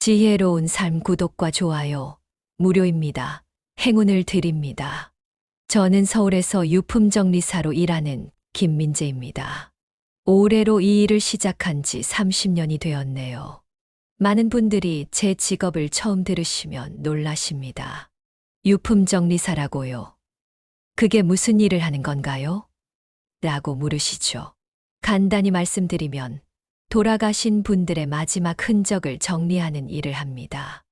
지혜로운 삶 구독과 좋아요 무료입니다. 행운을 드립니다. 저는 서울에서 유품정리사로 일하는 김민재입니다. 올해로 이 일을 시작한 지 30년이 되었네요. 많은 분들이 제 직업을 처음 들으시면 놀라십니다. 유품정리사라고요? 그게 무슨 일을 하는 건가요? 라고 물으시죠. 간단히 말씀드리면 돌아가신 분들의 마지막 흔적을 정리하는 일을 합니다.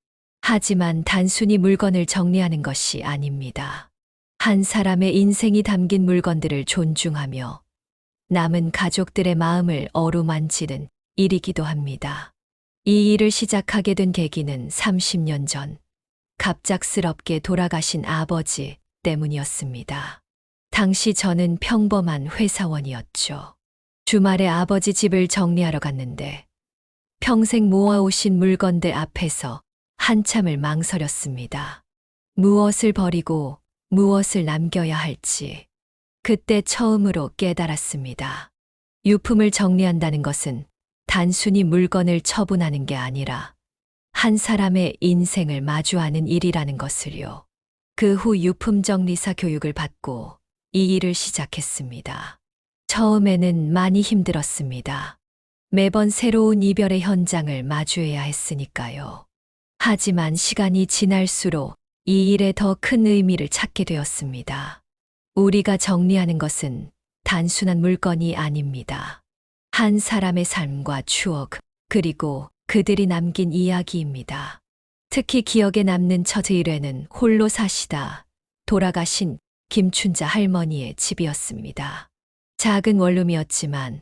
하지만 단순히 물건을 정리하는 것이 아닙니다. 한 사람의 인생이 담긴 물건들을 존중하며 남은 가족들의 마음을 어루만지는 일이기도 합니다. 이 일을 시작하게 된 계기는 30년 전 갑작스럽게 돌아가신 아버지 때문이었습니다. 당시 저는 평범한 회사원이었죠. 주말에 아버지 집을 정리하러 갔는데 평생 모아오신 물건들 앞에서 한참을 망설였습니다. 무엇을 버리고 무엇을 남겨야 할지. 그때 처음으로 깨달았습니다. 유품을 정리한다는 것은 단순히 물건을 처분하는 게 아니라 한 사람의 인생을 마주하는 일이라는 것을요. 그 후 유품정리사 교육을 받고 이 일을 시작했습니다. 처음에는 많이 힘들었습니다. 매번 새로운 이별의 현장을 마주해야 했으니까요. 하지만 시간이 지날수록 이 일에 더 큰 의미를 찾게 되었습니다. 우리가 정리하는 것은 단순한 물건이 아닙니다. 한 사람의 삶과 추억, 그리고 그들이 남긴 이야기입니다. 특히 기억에 남는 첫 의뢰는 홀로 사시다 돌아가신 김춘자 할머니의 집이었습니다. 작은 원룸이었지만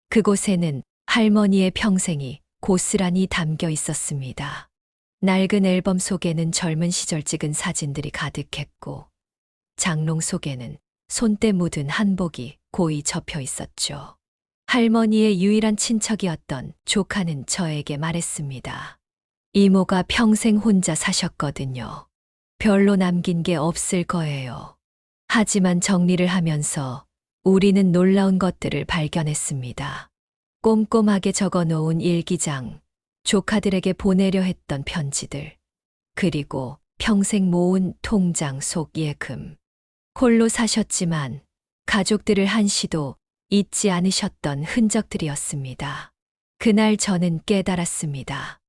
그곳에는 할머니의 평생이 고스란히 담겨 있었습니다. 낡은 앨범 속에는 젊은 시절 찍은 사진들이 가득했고 장롱 속에는 손때 묻은 한복이 고이 접혀 있었죠. 할머니의 유일한 친척이었던 조카는 저에게 말했습니다. 이모가 평생 혼자 사셨거든요. 별로 남긴 게 없을 거예요. 하지만 정리를 하면서 우리는 놀라운 것들을 발견했습니다. 꼼꼼하게 적어 놓은 일기장, 조카들에게 보내려 했던 편지들, 그리고 평생 모은 통장 속 예금. 홀로 사셨지만 가족들을 한시도 잊지 않으셨던 흔적들이었습니다. 그날 저는 깨달았습니다.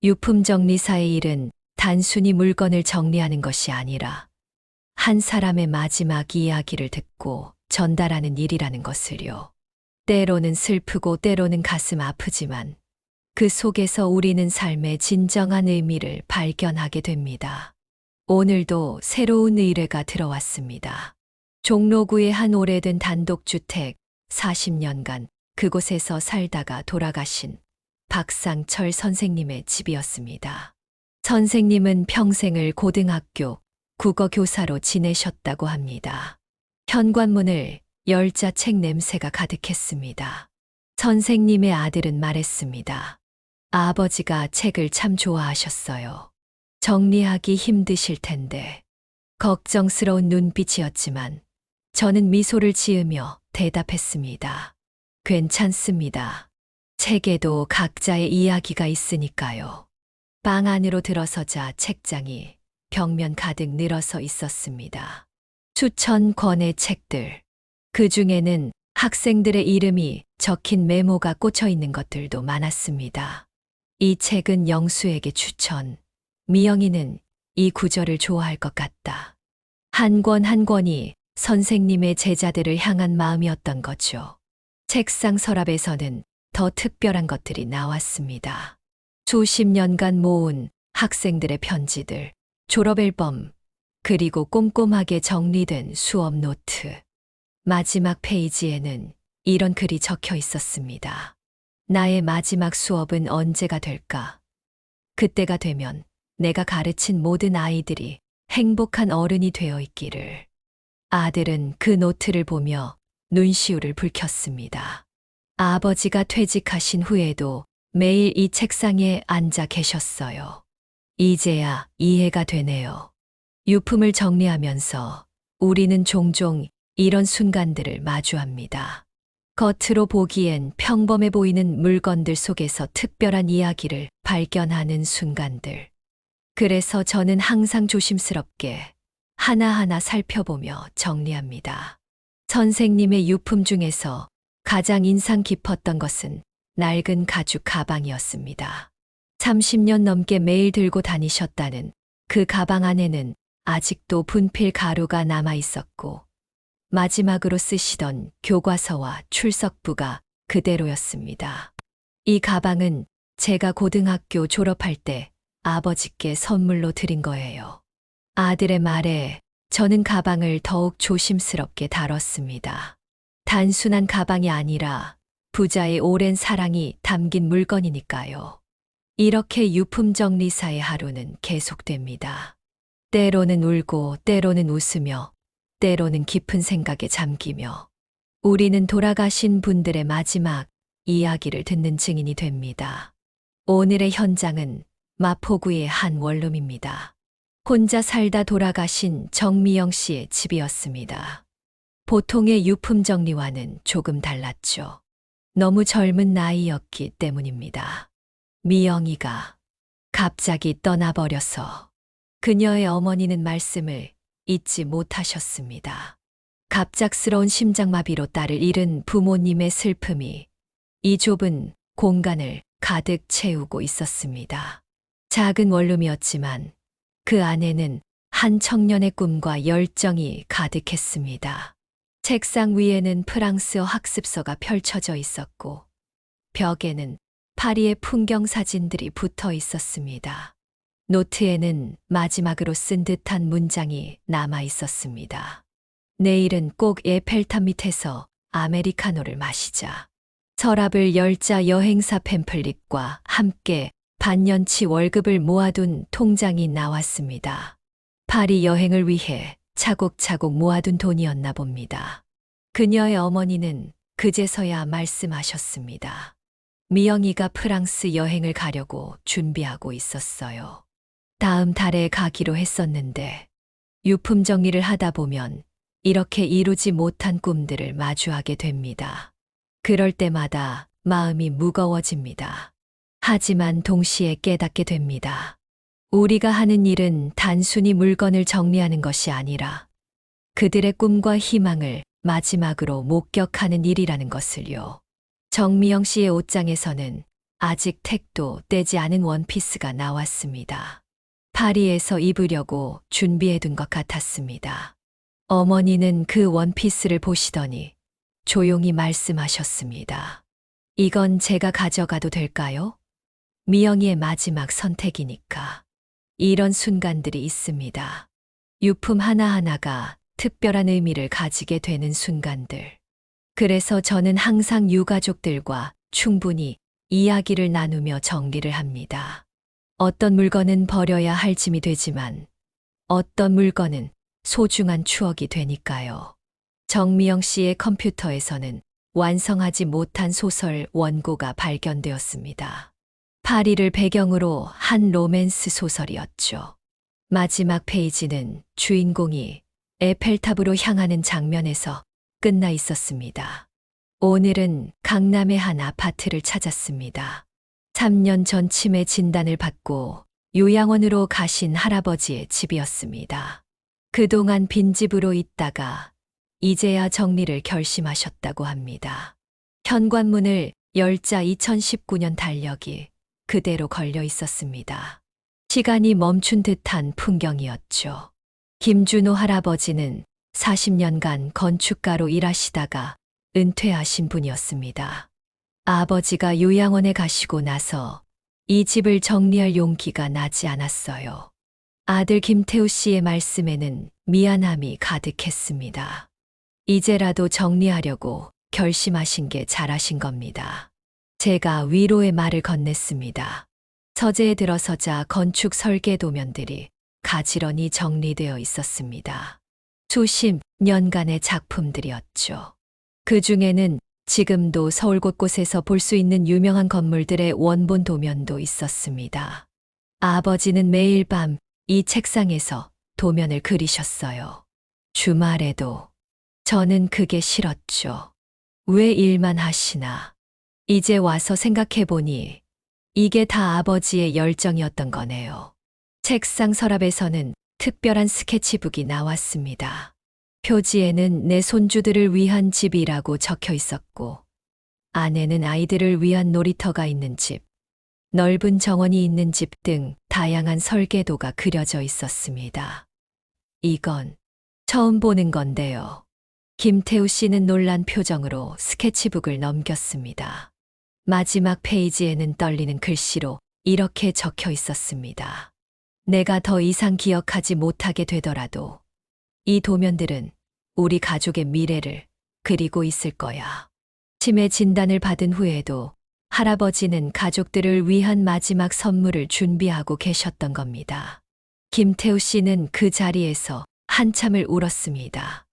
유품정리사의 일은 단순히 물건을 정리하는 것이 아니라 한 사람의 마지막 이야기를 듣고 전달하는 일이라는 것을요. 때로는 슬프고 때로는 가슴 아프지만 그 속에서 우리는 삶의 진정한 의미를 발견하게 됩니다. 오늘도 새로운 의뢰가 들어왔습니다. 종로구의 한 오래된 단독주택 40년간 그곳에서 살다가 돌아가신 박상철 선생님의 집이었습니다. 선생님은 평생을 고등학교 국어교사로 지내셨다고 합니다. 현관문을 열자 책 냄새가 가득했습니다. 선생님의 아들은 말했습니다. 아버지가 책을 참 좋아하셨어요. 정리하기 힘드실 텐데. 걱정스러운 눈빛이었지만 저는 미소를 지으며 대답했습니다. 괜찮습니다. 책에도 각자의 이야기가 있으니까요. 방 안으로 들어서자 책장이 벽면 가득 늘어서 있었습니다. 수천 권의 책들. 그 중에는 학생들의 이름이 적힌 메모가 꽂혀 있는 것들도 많았습니다. 이 책은 영수에게 추천. 미영이는 이 구절을 좋아할 것 같다. 한 권 한 권이 선생님의 제자들을 향한 마음이었던 거죠. 책상 서랍에서는 더 특별한 것들이 나왔습니다. 수십 년간 모은 학생들의 편지들, 졸업 앨범, 그리고 꼼꼼하게 정리된 수업 노트. 마지막 페이지에는 이런 글이 적혀 있었습니다. 나의 마지막 수업은 언제가 될까? 그때가 되면 내가 가르친 모든 아이들이 행복한 어른이 되어 있기를. 아들은 그 노트를 보며 눈시울을 붉혔습니다. 아버지가 퇴직하신 후에도 매일 이 책상에 앉아 계셨어요. 이제야 이해가 되네요. 유품을 정리하면서 우리는 종종 이런 순간들을 마주합니다. 겉으로 보기엔 평범해 보이는 물건들 속에서 특별한 이야기를 발견하는 순간들. 그래서 저는 항상 조심스럽게 하나하나 살펴보며 정리합니다. 선생님의 유품 중에서 가장 인상 깊었던 것은 낡은 가죽 가방이었습니다. 30년 넘게 매일 들고 다니셨다는 그 가방 안에는 아직도 분필 가루가 남아 있었고, 마지막으로 쓰시던 교과서와 출석부가 그대로였습니다. 이 가방은 제가 고등학교 졸업할 때 아버지께 선물로 드린 거예요. 아들의 말에 저는 가방을 더욱 조심스럽게 다뤘습니다. 단순한 가방이 아니라 부자의 오랜 사랑이 담긴 물건이니까요. 이렇게 유품정리사의 하루는 계속됩니다. 때로는 울고 때로는 웃으며 때로는 깊은 생각에 잠기며 우리는 돌아가신 분들의 마지막 이야기를 듣는 증인이 됩니다. 오늘의 현장은 마포구의 한 원룸입니다. 혼자 살다 돌아가신 정미영 씨의 집이었습니다. 보통의 유품 정리와는 조금 달랐죠. 너무 젊은 나이였기 때문입니다. 미영이가 갑자기 떠나버려서 그녀의 어머니는 말씀을 잊지 못하셨습니다. 갑작스러운 심장마비로 딸을 잃은 부모님의 슬픔이 이 좁은 공간을 가득 채우고 있었습니다. 작은 원룸이었지만 그 안에는 한 청년의 꿈과 열정이 가득했습니다. 책상 위에는 프랑스어 학습서가 펼쳐져 있었고 벽에는 파리의 풍경 사진들이 붙어 있었습니다. 노트에는 마지막으로 쓴 듯한 문장이 남아 있었습니다. 내일은 꼭 에펠탑 밑에서 아메리카노를 마시자. 서랍을 열자 여행사 팸플릿과 함께 반년치 월급을 모아둔 통장이 나왔습니다. 파리 여행을 위해 차곡차곡 모아둔 돈이었나 봅니다. 그녀의 어머니는 그제서야 말씀하셨습니다. 미영이가 프랑스 여행을 가려고 준비하고 있었어요. 다음 달에 가기로 했었는데 유품 정리를 하다 보면 이렇게 이루지 못한 꿈들을 마주하게 됩니다. 그럴 때마다 마음이 무거워집니다. 하지만 동시에 깨닫게 됩니다. 우리가 하는 일은 단순히 물건을 정리하는 것이 아니라 그들의 꿈과 희망을 마지막으로 목격하는 일이라는 것을요. 정미영 씨의 옷장에서는 아직 택도 떼지 않은 원피스가 나왔습니다. 파리에서 입으려고 준비해둔 것 같았습니다. 어머니는 그 원피스를 보시더니 조용히 말씀하셨습니다. 이건 제가 가져가도 될까요? 미영이의 마지막 선택이니까. 이런 순간들이 있습니다. 유품 하나하나가 특별한 의미를 가지게 되는 순간들. 그래서 저는 항상 유가족들과 충분히 이야기를 나누며 정리를 합니다. 어떤 물건은 버려야 할 짐이 되지만 어떤 물건은 소중한 추억이 되니까요. 정미영 씨의 컴퓨터에서는 완성하지 못한 소설 원고가 발견되었습니다. 파리를 배경으로 한 로맨스 소설이었죠. 마지막 페이지는 주인공이 에펠탑으로 향하는 장면에서 끝나 있었습니다. 오늘은 강남의 한 아파트를 찾았습니다. 3년 전 치매 진단을 받고 요양원으로 가신 할아버지의 집이었습니다. 그동안 빈집으로 있다가 이제야 정리를 결심하셨다고 합니다. 현관문을 열자 2019년 달력이 그대로 걸려 있었습니다. 시간이 멈춘 듯한 풍경이었죠. 김준호 할아버지는 40년간 건축가로 일하시다가 은퇴하신 분이었습니다. 아버지가 요양원에 가시고 나서 이 집을 정리할 용기가 나지 않았어요. 아들 김태우 씨의 말씀에는 미안함이 가득했습니다. 이제라도 정리하려고 결심하신 게 잘하신 겁니다. 제가 위로의 말을 건넸습니다. 서재에 들어서자 건축 설계 도면들이 가지런히 정리되어 있었습니다. 수십 년간의 작품들이었죠. 그 중에는 지금도 서울 곳곳에서 볼 수 있는 유명한 건물들의 원본 도면도 있었습니다. 아버지는 매일 밤 이 책상에서 도면을 그리셨어요. 주말에도. 저는 그게 싫었죠. 왜 일만 하시나. 이제 와서 생각해보니 이게 다 아버지의 열정이었던 거네요. 책상 서랍에서는 특별한 스케치북이 나왔습니다. 표지에는 내 손주들을 위한 집이라고 적혀 있었고, 안에는 아이들을 위한 놀이터가 있는 집, 넓은 정원이 있는 집 등 다양한 설계도가 그려져 있었습니다. 이건 처음 보는 건데요. 김태우 씨는 놀란 표정으로 스케치북을 넘겼습니다. 마지막 페이지에는 떨리는 글씨로 이렇게 적혀 있었습니다. 내가 더 이상 기억하지 못하게 되더라도 이 도면들은 우리 가족의 미래를 그리고 있을 거야. 치매 진단을 받은 후에도 할아버지는 가족들을 위한 마지막 선물을 준비하고 계셨던 겁니다. 김태우 씨는 그 자리에서 한참을 울었습니다.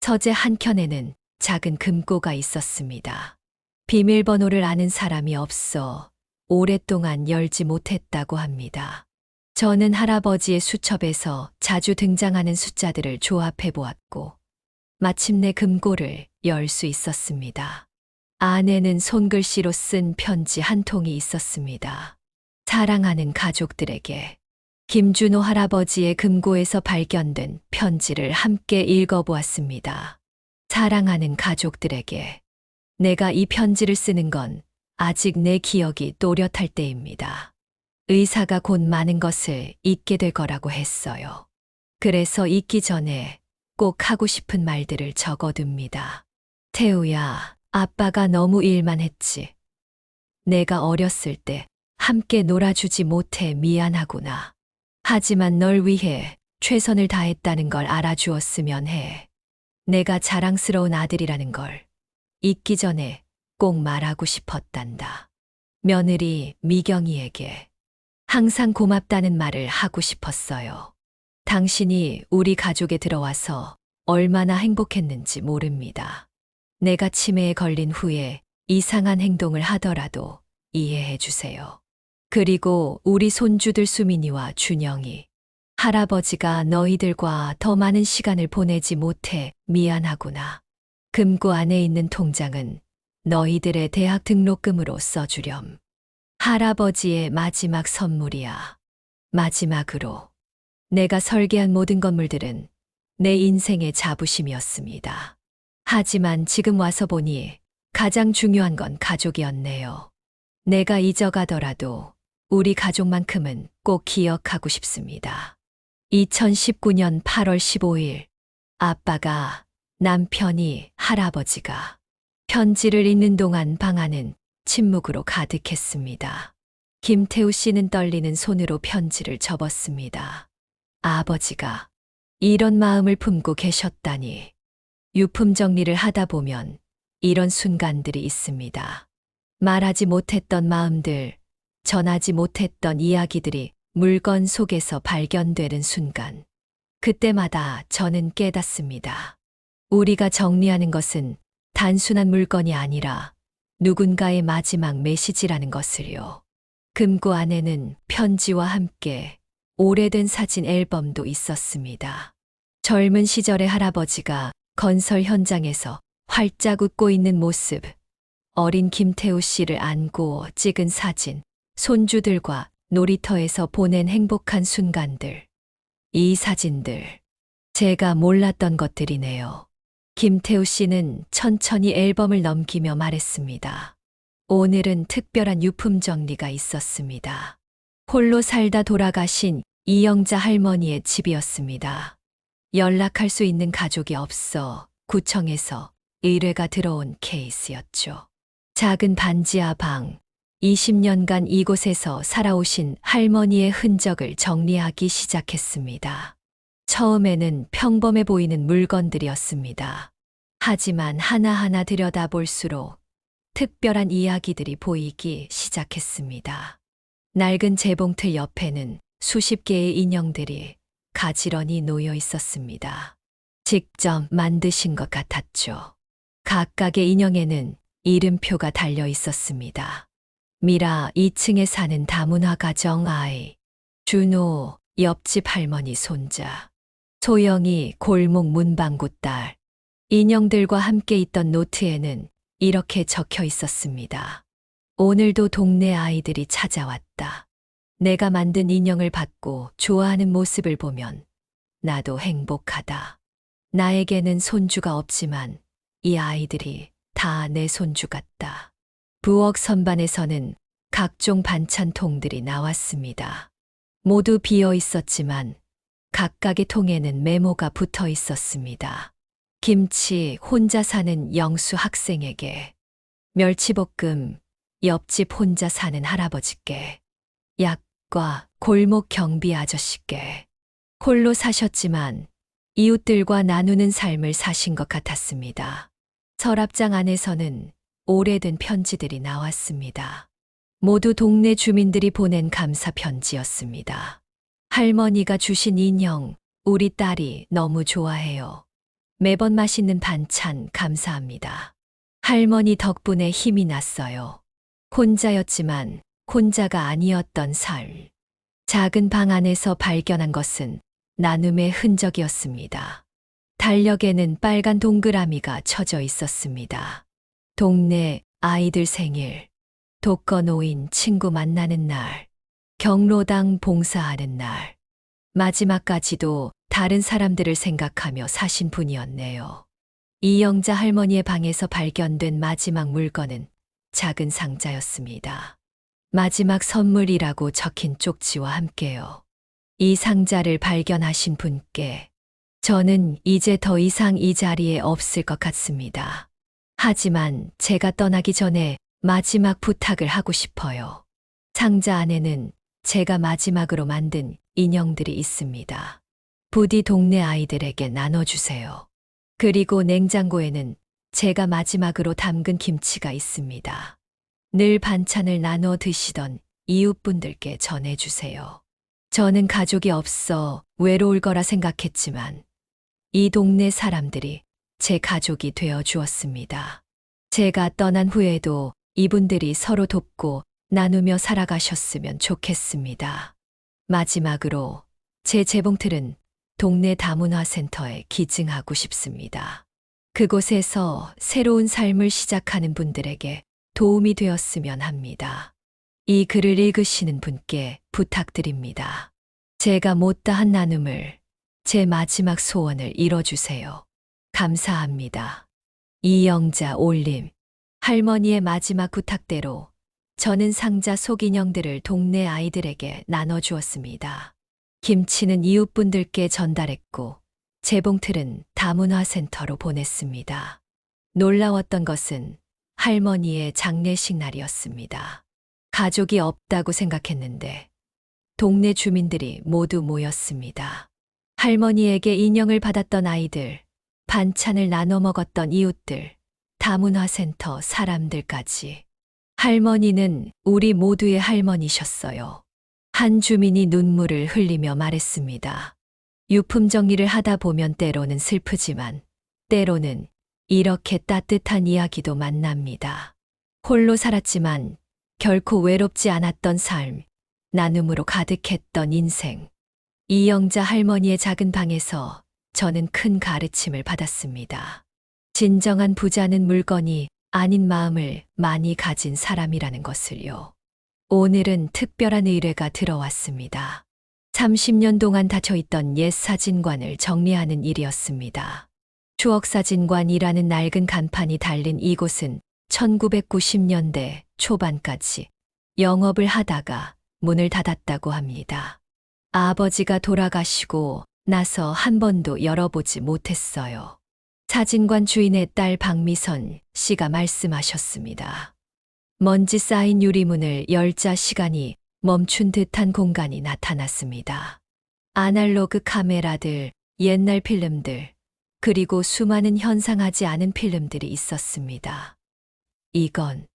서재 한켠에는 작은 금고가 있었습니다. 비밀번호를 아는 사람이 없어 오랫동안 열지 못했다고 합니다. 저는 할아버지의 수첩에서 자주 등장하는 숫자들을 조합해 보았고, 마침내 금고를 열 수 있었습니다. 안에는 손글씨로 쓴 편지 한 통이 있었습니다. 사랑하는 가족들에게. 김준호 할아버지의 금고에서 발견된 편지를 함께 읽어보았습니다. 사랑하는 가족들에게. 내가 이 편지를 쓰는 건 아직 내 기억이 또렷할 때입니다. 의사가 곧 많은 것을 잊게 될 거라고 했어요. 그래서 잊기 전에 꼭 하고 싶은 말들을 적어둡니다. 태우야, 아빠가 너무 일만 했지. 내가 어렸을 때 함께 놀아주지 못해 미안하구나. 하지만 널 위해 최선을 다했다는 걸 알아주었으면 해. 내가 자랑스러운 아들이라는 걸 잊기 전에 꼭 말하고 싶었단다. 며느리 미경이에게 항상 고맙다는 말을 하고 싶었어요. 당신이 우리 가족에 들어와서 얼마나 행복했는지 모릅니다. 내가 치매에 걸린 후에 이상한 행동을 하더라도 이해해 주세요. 그리고 우리 손주들 수민이와 준영이, 할아버지가 너희들과 더 많은 시간을 보내지 못해 미안하구나. 금고 안에 있는 통장은 너희들의 대학 등록금으로 써주렴. 할아버지의 마지막 선물이야. 마지막으로 내가 설계한 모든 건물들은 내 인생의 자부심이었습니다. 하지만 지금 와서 보니 가장 중요한 건 가족이었네요. 내가 잊어가더라도 우리 가족만큼은 꼭 기억하고 싶습니다. 2019년 8월 15일, 아빠가, 남편이, 할아버지가 편지를 읽는 동안 방 안은 침묵으로 가득했습니다. 김태우 씨는 떨리는 손으로 편지를 접었습니다. 아버지가 이런 마음을 품고 계셨다니. 유품 정리를 하다 보면 이런 순간들이 있습니다. 말하지 못했던 마음들, 전하지 못했던 이야기들이 물건 속에서 발견되는 순간. 그때마다 저는 깨닫습니다. 우리가 정리하는 것은 단순한 물건이 아니라 누군가의 마지막 메시지라는 것을요. 금고 안에는 편지와 함께 오래된 사진 앨범도 있었습니다. 젊은 시절의 할아버지가 건설 현장에서 활짝 웃고 있는 모습, 어린 김태우 씨를 안고 찍은 사진, 손주들과 놀이터에서 보낸 행복한 순간들. 이 사진들, 제가 몰랐던 것들이네요. 김태우 씨는 천천히 앨범을 넘기며 말했습니다. 오늘은 특별한 유품 정리가 있었습니다. 홀로 살다 돌아가신 이영자 할머니의 집이었습니다. 연락할 수 있는 가족이 없어 구청에서 의뢰가 들어온 케이스였죠. 작은 반지하 방, 20년간 이곳에서 살아오신 할머니의 흔적을 정리하기 시작했습니다. 처음에는 평범해 보이는 물건들이었습니다. 하지만 하나하나 들여다볼수록 특별한 이야기들이 보이기 시작했습니다. 낡은 재봉틀 옆에는 수십 개의 인형들이 가지런히 놓여 있었습니다. 직접 만드신 것 같았죠. 각각의 인형에는 이름표가 달려 있었습니다. 미라 2층에 사는 다문화 가정 아이, 준호 옆집 할머니 손자, 소영이 골목 문방구 딸. 인형들과 함께 있던 노트에는 이렇게 적혀 있었습니다. 오늘도 동네 아이들이 찾아왔다. 내가 만든 인형을 받고 좋아하는 모습을 보면 나도 행복하다. 나에게는 손주가 없지만 이 아이들이 다 내 손주 같다. 부엌 선반에서는 각종 반찬통들이 나왔습니다. 모두 비어 있었지만 각각의 통에는 메모가 붙어 있었습니다. 김치 혼자 사는 영수 학생에게, 멸치볶음 옆집 혼자 사는 할아버지께, 약과 골목 경비 아저씨께. 홀로 사셨지만 이웃들과 나누는 삶을 사신 것 같았습니다. 서랍장 안에서는 오래된 편지들이 나왔습니다. 모두 동네 주민들이 보낸 감사 편지였습니다. 할머니가 주신 인형, 우리 딸이 너무 좋아해요. 매번 맛있는 반찬 감사합니다. 할머니 덕분에 힘이 났어요. 혼자였지만 혼자가 아니었던 삶. 작은 방 안에서 발견한 것은 나눔의 흔적이었습니다. 달력에는 빨간 동그라미가 쳐져 있었습니다. 동네 아이들 생일, 독거노인 친구 만나는 날, 경로당 봉사하는 날, 마지막까지도 다른 사람들을 생각하며 사신 분이었네요. 이영자 할머니의 방에서 발견된 마지막 물건은 작은 상자였습니다. 마지막 선물이라고 적힌 쪽지와 함께요. 이 상자를 발견하신 분께 저는 이제 더 이상 이 자리에 없을 것 같습니다. 하지만 제가 떠나기 전에 마지막 부탁을 하고 싶어요. 상자 안에는 제가 마지막으로 만든 인형들이 있습니다. 부디 동네 아이들에게 나눠주세요. 그리고 냉장고에는 제가 마지막으로 담근 김치가 있습니다. 늘 반찬을 나눠 드시던 이웃분들께 전해주세요. 저는 가족이 없어 외로울 거라 생각했지만 이 동네 사람들이 제 가족이 되어 주었습니다. 제가 떠난 후에도 이분들이 서로 돕고 나누며 살아가셨으면 좋겠습니다. 마지막으로 제 재봉틀은 동네 다문화센터에 기증하고 싶습니다. 그곳에서 새로운 삶을 시작하는 분들에게 도움이 되었으면 합니다. 이 글을 읽으시는 분께 부탁드립니다. 제가 못다한 나눔을, 제 마지막 소원을 이뤄주세요. 감사합니다. 이영자 올림. 할머니의 마지막 부탁대로 저는 상자 속 인형들을 동네 아이들에게 나눠주었습니다. 김치는 이웃분들께 전달했고 재봉틀은 다문화센터로 보냈습니다. 놀라웠던 것은 할머니의 장례식 날이었습니다. 가족이 없다고 생각했는데 동네 주민들이 모두 모였습니다. 할머니에게 인형을 받았던 아이들, 반찬을 나눠 먹었던 이웃들, 다문화센터 사람들까지. 할머니는 우리 모두의 할머니셨어요. 한 주민이 눈물을 흘리며 말했습니다. 유품 정리를 하다 보면 때로는 슬프지만 때로는 이렇게 따뜻한 이야기도 만납니다. 홀로 살았지만 결코 외롭지 않았던 삶, 나눔으로 가득했던 인생. 이영자 할머니의 작은 방에서 저는 큰 가르침을 받았습니다. 진정한 부자는 물건이 아닌 마음을 많이 가진 사람이라는 것을요. 오늘은 특별한 의뢰가 들어왔습니다. 30년 동안 닫혀있던 옛 사진관을 정리하는 일이었습니다. 추억사진관이라는 낡은 간판이 달린 이곳은 1990년대 초반까지 영업을 하다가 문을 닫았다고 합니다. 아버지가 돌아가시고 나서 한 번도 열어보지 못했어요. 사진관 주인의 딸 박미선 씨가 말씀하셨습니다. 먼지 쌓인 유리문을 열자 시간이 멈춘 듯한 공간이 나타났습니다. 아날로그 카메라들, 옛날 필름들, 그리고 수많은 현상하지 않은 필름들이 있었습니다. 이건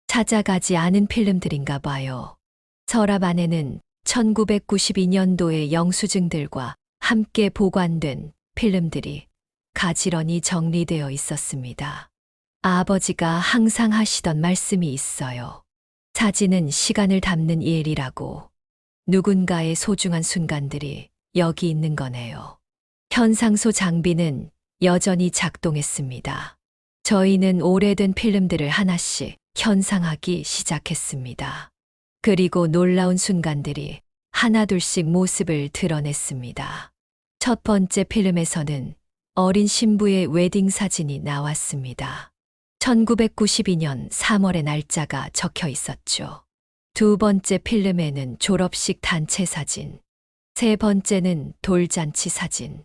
찾아가지 않은 필름들인가 봐요. 서랍 안에는 1992년도의 영수증들과 함께 보관된 필름들이 가지런히 정리되어 있었습니다. 아버지가 항상 하시던 말씀이 있어요. 사진은 시간을 담는 일이라고. 누군가의 소중한 순간들이 여기 있는 거네요. 현상소 장비는 여전히 작동했습니다. 저희는 오래된 필름들을 하나씩 현상하기 시작했습니다. 그리고 놀라운 순간들이 하나둘씩 모습을 드러냈습니다. 첫 번째 필름에서는 어린 신부의 웨딩 사진이 나왔습니다. 1992년 3월의 날짜가 적혀 있었죠. 두 번째 필름에는 졸업식 단체 사진, 세 번째는 돌잔치 사진.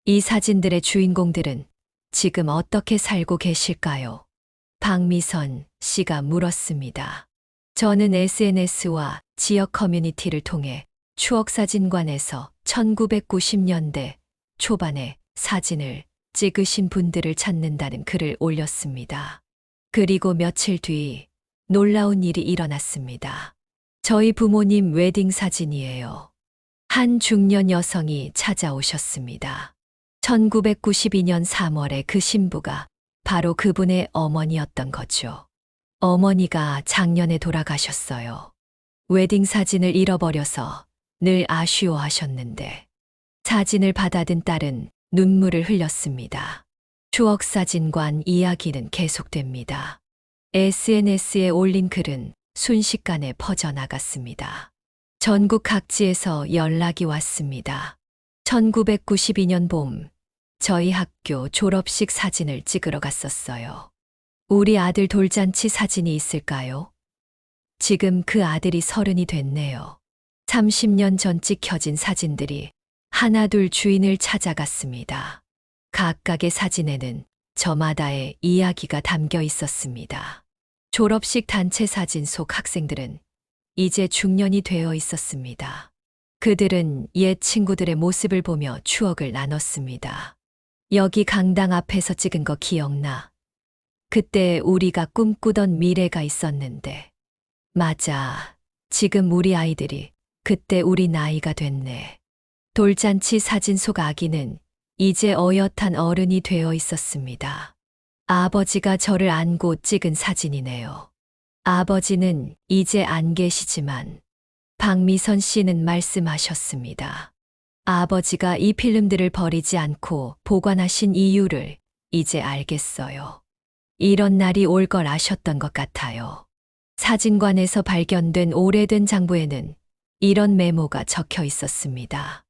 이 사진들의 주인공들은 지금 어떻게 살고 계실까요? 박미선 씨가 물었습니다. 저는 SNS와 지역 커뮤니티를 통해 추억사진관에서 1990년대 초반의 사진을 찍으신 분들을 찾는다는 글을 올렸습니다. 그리고 며칠 뒤 놀라운 일이 일어났습니다. 저희 부모님 웨딩 사진이에요. 한 중년 여성이 찾아오셨습니다. 1992년 3월에 그 신부가 바로 그분의 어머니였던 거죠. 어머니가 작년에 돌아가셨어요. 웨딩 사진을 잃어버려서 늘 아쉬워하셨는데 사진을 받아든 딸은 눈물을 흘렸습니다. 추억사진관 이야기는 계속됩니다. SNS에 올린 글은 순식간에 퍼져나갔습니다. 전국 각지에서 연락이 왔습니다. 1992년 봄, 저희 학교 졸업식 사진을 찍으러 갔었어요. 우리 아들 돌잔치 사진이 있을까요? 지금 그 아들이 30이 됐네요. 30년 전 찍혀진 사진들이 하나둘 주인을 찾아갔습니다. 각각의 사진에는 저마다의 이야기가 담겨 있었습니다. 졸업식 단체 사진 속 학생들은 이제 중년이 되어 있었습니다. 그들은 옛 친구들의 모습을 보며 추억을 나눴습니다. 여기 강당 앞에서 찍은 거 기억나? 그때 우리가 꿈꾸던 미래가 있었는데. 맞아. 지금 우리 아이들이 그때 우리 나이가 됐네. 돌잔치 사진 속 아기는 이제 어엿한 어른이 되어 있었습니다. 아버지가 저를 안고 찍은 사진이네요. 아버지는 이제 안 계시지만 박미선 씨는 말씀하셨습니다. 아버지가 이 필름들을 버리지 않고 보관하신 이유를 이제 알겠어요. 이런 날이 올 걸 아셨던 것 같아요. 사진관에서 발견된 오래된 장부에는 이런 메모가 적혀 있었습니다.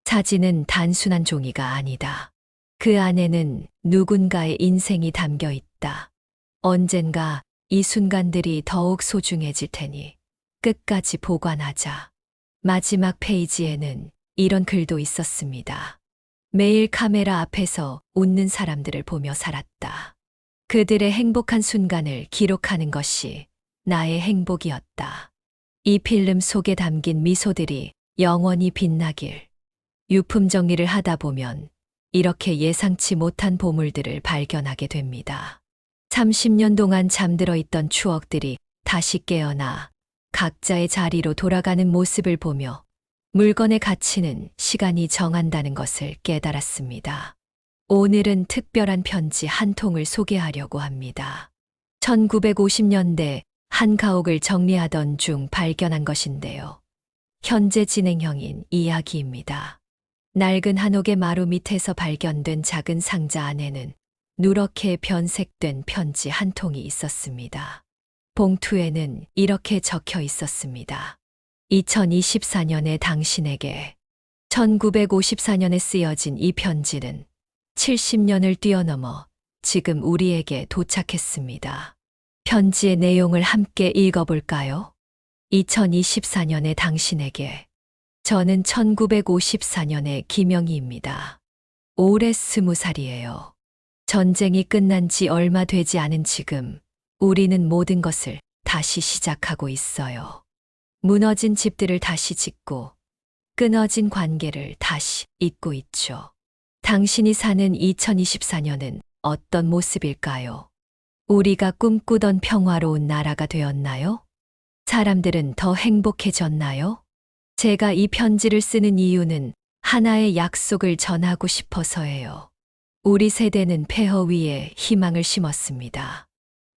사진은 단순한 종이가 아니다. 그 안에는 누군가의 인생이 담겨 있다. 언젠가 이 순간들이 더욱 소중해질 테니 끝까지 보관하자. 마지막 페이지에는 이런 글도 있었습니다. 매일 카메라 앞에서 웃는 사람들을 보며 살았다. 그들의 행복한 순간을 기록하는 것이 나의 행복이었다. 이 필름 속에 담긴 미소들이 영원히 빛나길. 유품 정리를 하다 보면 이렇게 예상치 못한 보물들을 발견하게 됩니다. 30년 동안 잠들어 있던 추억들이 다시 깨어나 각자의 자리로 돌아가는 모습을 보며 물건의 가치는 시간이 정한다는 것을 깨달았습니다. 오늘은 특별한 편지 한 통을 소개하려고 합니다. 1950년대 한 가옥을 정리하던 중 발견한 것인데요. 현재 진행형인 이야기입니다. 낡은 한옥의 마루 밑에서 발견된 작은 상자 안에는 누렇게 변색된 편지 한 통이 있었습니다. 봉투에는 이렇게 적혀 있었습니다. 2024년에 당신에게. 1954년에 쓰여진 이 편지는 70년을 뛰어넘어 지금 우리에게 도착했습니다. 편지의 내용을 함께 읽어볼까요? 2024년에 당신에게. 저는 1954년의 김영희입니다. 올해 20살이에요. 전쟁이 끝난 지 얼마 되지 않은 지금 우리는 모든 것을 다시 시작하고 있어요. 무너진 집들을 다시 짓고 끊어진 관계를 다시 잇고 있죠. 당신이 사는 2024년은 어떤 모습일까요? 우리가 꿈꾸던 평화로운 나라가 되었나요? 사람들은 더 행복해졌나요? 제가 이 편지를 쓰는 이유는 하나의 약속을 전하고 싶어서예요. 우리 세대는 폐허 위에 희망을 심었습니다.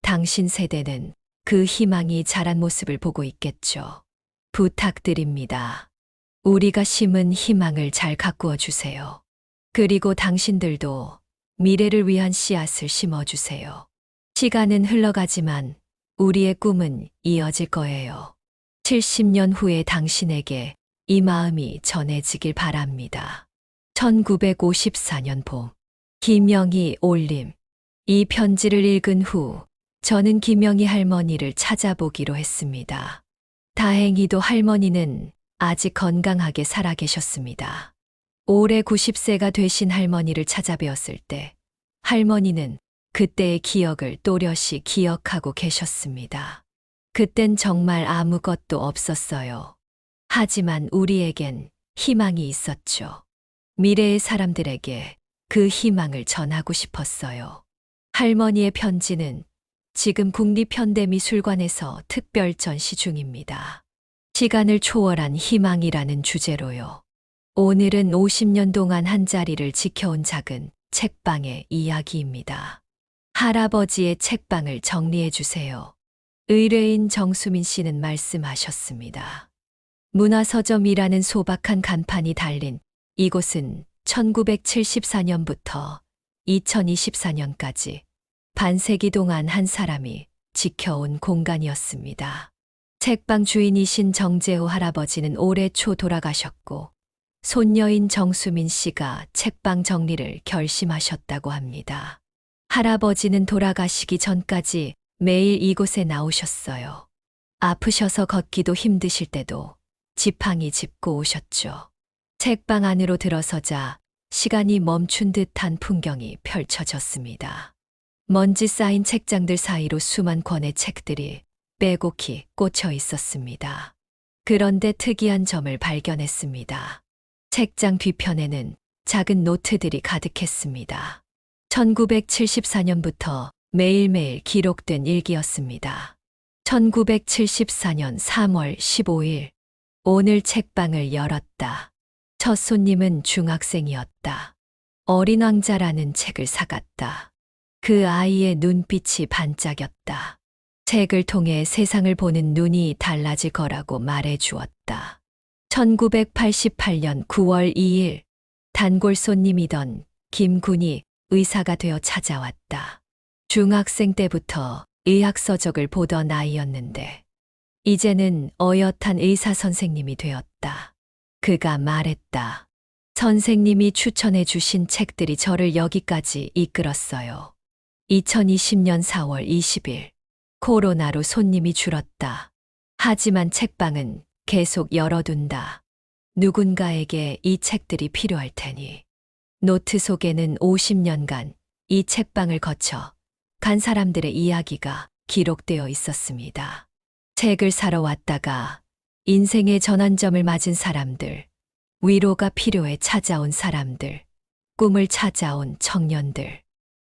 당신 세대는 그 희망이 자란 모습을 보고 있겠죠. 부탁드립니다. 우리가 심은 희망을 잘 가꾸어 주세요. 그리고 당신들도 미래를 위한 씨앗을 심어주세요. 시간은 흘러가지만 우리의 꿈은 이어질 거예요. 70년 후에 당신에게 이 마음이 전해지길 바랍니다. 1954년 봄. 김영희 올림. 이 편지를 읽은 후 저는 김영희 할머니를 찾아보기로 했습니다. 다행히도 할머니는 아직 건강하게 살아계셨습니다. 올해 90세가 되신 할머니를 찾아뵈었을 때 할머니는 그때의 기억을 또렷이 기억하고 계셨습니다. 그땐 정말 아무것도 없었어요. 하지만 우리에겐 희망이 있었죠. 미래의 사람들에게 그 희망을 전하고 싶었어요. 할머니의 편지는 지금 국립현대미술관에서 특별 전시 중입니다. 시간을 초월한 희망이라는 주제로요. 오늘은 50년 동안 한 자리를 지켜온 작은 책방의 이야기입니다. 할아버지의 책방을 정리해 주세요. 의뢰인 정수민 씨는 말씀하셨습니다. 문화서점이라는 소박한 간판이 달린 이곳은 1974년부터 2024년까지 반세기 동안 한 사람이 지켜온 공간이었습니다. 책방 주인이신 정재호 할아버지는 올해 초 돌아가셨고 손녀인 정수민 씨가 책방 정리를 결심하셨다고 합니다. 할아버지는 돌아가시기 전까지 매일 이곳에 나오셨어요. 아프셔서 걷기도 힘드실 때도 지팡이 짚고 오셨죠. 책방 안으로 들어서자 시간이 멈춘 듯한 풍경이 펼쳐졌습니다. 먼지 쌓인 책장들 사이로 수만 권의 책들이 빼곡히 꽂혀 있었습니다. 그런데 특이한 점을 발견했습니다. 책장 뒤편에는 작은 노트들이 가득했습니다. 1974년부터 매일매일 기록된 일기였습니다. 1974년 3월 15일. 오늘 책방을 열었다. 첫 손님은 중학생이었다. 어린 왕자라는 책을 사갔다. 그 아이의 눈빛이 반짝였다. 책을 통해 세상을 보는 눈이 달라질 거라고 말해 주었다. 1988년 9월 2일. 단골 손님이던 김군이 의사가 되어 찾아왔다. 중학생 때부터 의학서적을 보던 아이였는데 이제는 어엿한 의사 선생님이 되었다. 그가 말했다. 선생님이 추천해 주신 책들이 저를 여기까지 이끌었어요. 2020년 4월 20일. 코로나로 손님이 줄었다. 하지만 책방은 계속 열어둔다. 누군가에게 이 책들이 필요할 테니. 노트 속에는 50년간 이 책방을 거쳐 간 사람들의 이야기가 기록되어 있었습니다. 책을 사러 왔다가 인생의 전환점을 맞은 사람들, 위로가 필요해 찾아온 사람들, 꿈을 찾아온 청년들.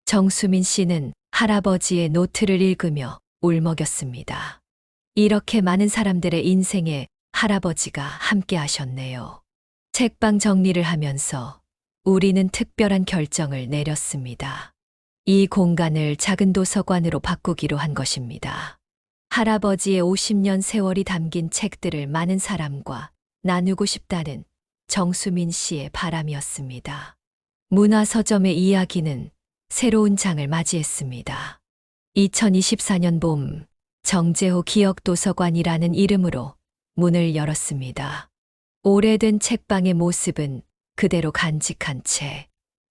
정수민 씨는 할아버지의 노트를 읽으며 울먹였습니다. 이렇게 많은 사람들의 인생에 할아버지가 함께 하셨네요. 책방 정리를 하면서 우리는 특별한 결정을 내렸습니다. 이 공간을 작은 도서관으로 바꾸기로 한 것입니다. 할아버지의 50년 세월이 담긴 책들을 많은 사람과 나누고 싶다는 정수민 씨의 바람이었습니다. 문화서점의 이야기는 새로운 장을 맞이했습니다. 2024년 봄, 정재호 기억도서관이라는 이름으로 문을 열었습니다. 오래된 책방의 모습은 그대로 간직한 채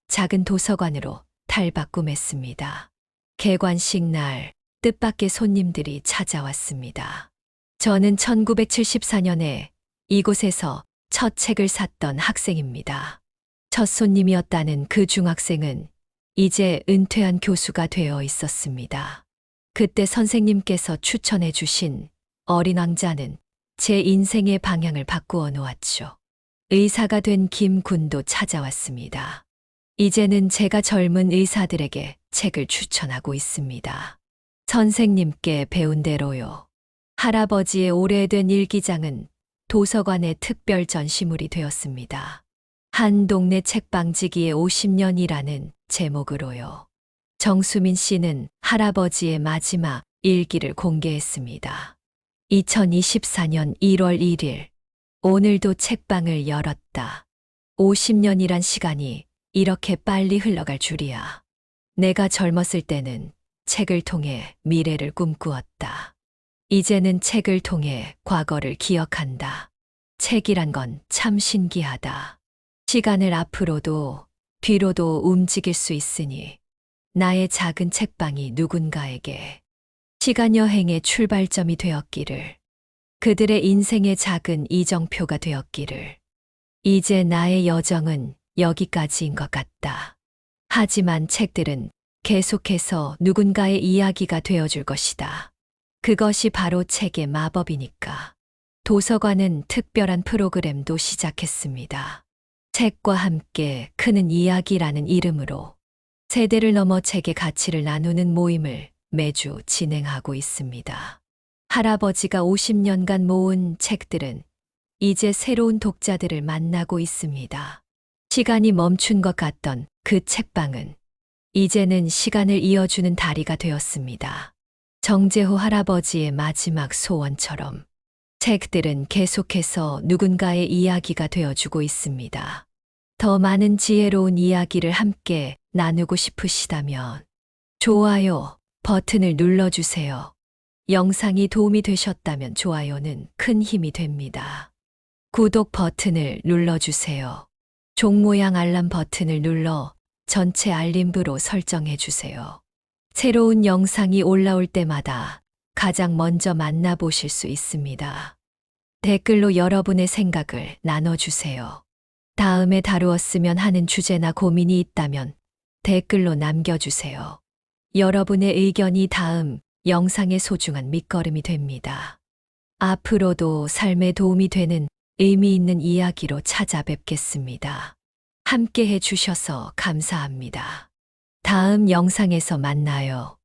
작은 도서관으로 탈바꿈했습니다. 개관식 날 뜻밖의 손님들이 찾아왔습니다. 저는 1974년에 이곳에서 첫 책을 샀던 학생입니다. 첫 손님이었다는 그 중학생은 이제 은퇴한 교수가 되어 있었습니다. 그때 선생님께서 추천해 주신 어린 왕자는 제 인생의 방향을 바꾸어 놓았죠. 의사가 된 김군도 찾아왔습니다. 이제는 제가 젊은 의사들에게 책을 추천하고 있습니다. 선생님께 배운 대로요. 할아버지의 오래된 일기장은 도서관의 특별 전시물이 되었습니다. 한 동네 책방지기의 50년이라는 제목으로요. 정수민 씨는 할아버지의 마지막 일기를 공개했습니다. 2024년 1월 1일. 오늘도 책방을 열었다. 50년이란 시간이 이렇게 빨리 흘러갈 줄이야. 내가 젊었을 때는 책을 통해 미래를 꿈꾸었다. 이제는 책을 통해 과거를 기억한다. 책이란 건 참 신기하다. 시간을 앞으로도 뒤로도 움직일 수 있으니 나의 작은 책방이 누군가에게 시간 여행의 출발점이 되었기를, 그들의 인생의 작은 이정표가 되었기를. 이제 나의 여정은 여기까지인 것 같다. 하지만 책들은 계속해서 누군가의 이야기가 되어줄 것이다. 그것이 바로 책의 마법이니까. 도서관은 특별한 프로그램도 시작했습니다. 책과 함께 크는 이야기라는 이름으로 세대를 넘어 책의 가치를 나누는 모임을 매주 진행하고 있습니다. 할아버지가 50년간 모은 책들은 이제 새로운 독자들을 만나고 있습니다. 시간이 멈춘 것 같던 그 책방은 이제는 시간을 이어주는 다리가 되었습니다. 정재호 할아버지의 마지막 소원처럼 책들은 계속해서 누군가의 이야기가 되어주고 있습니다. 더 많은 지혜로운 이야기를 함께 나누고 싶으시다면 좋아요 버튼을 눌러주세요. 영상이 도움이 되셨다면 좋아요는 큰 힘이 됩니다. 구독 버튼을 눌러주세요. 종 모양 알람 버튼을 눌러 전체 알림부로 설정해 주세요. 새로운 영상이 올라올 때마다 가장 먼저 만나보실 수 있습니다. 댓글로 여러분의 생각을 나눠주세요. 다음에 다루었으면 하는 주제나 고민이 있다면 댓글로 남겨주세요. 여러분의 의견이 다음 영상의 소중한 밑거름이 됩니다. 앞으로도 삶에 도움이 되는 의미 있는 이야기로 찾아뵙겠습니다. 함께 해주셔서 감사합니다. 다음 영상에서 만나요.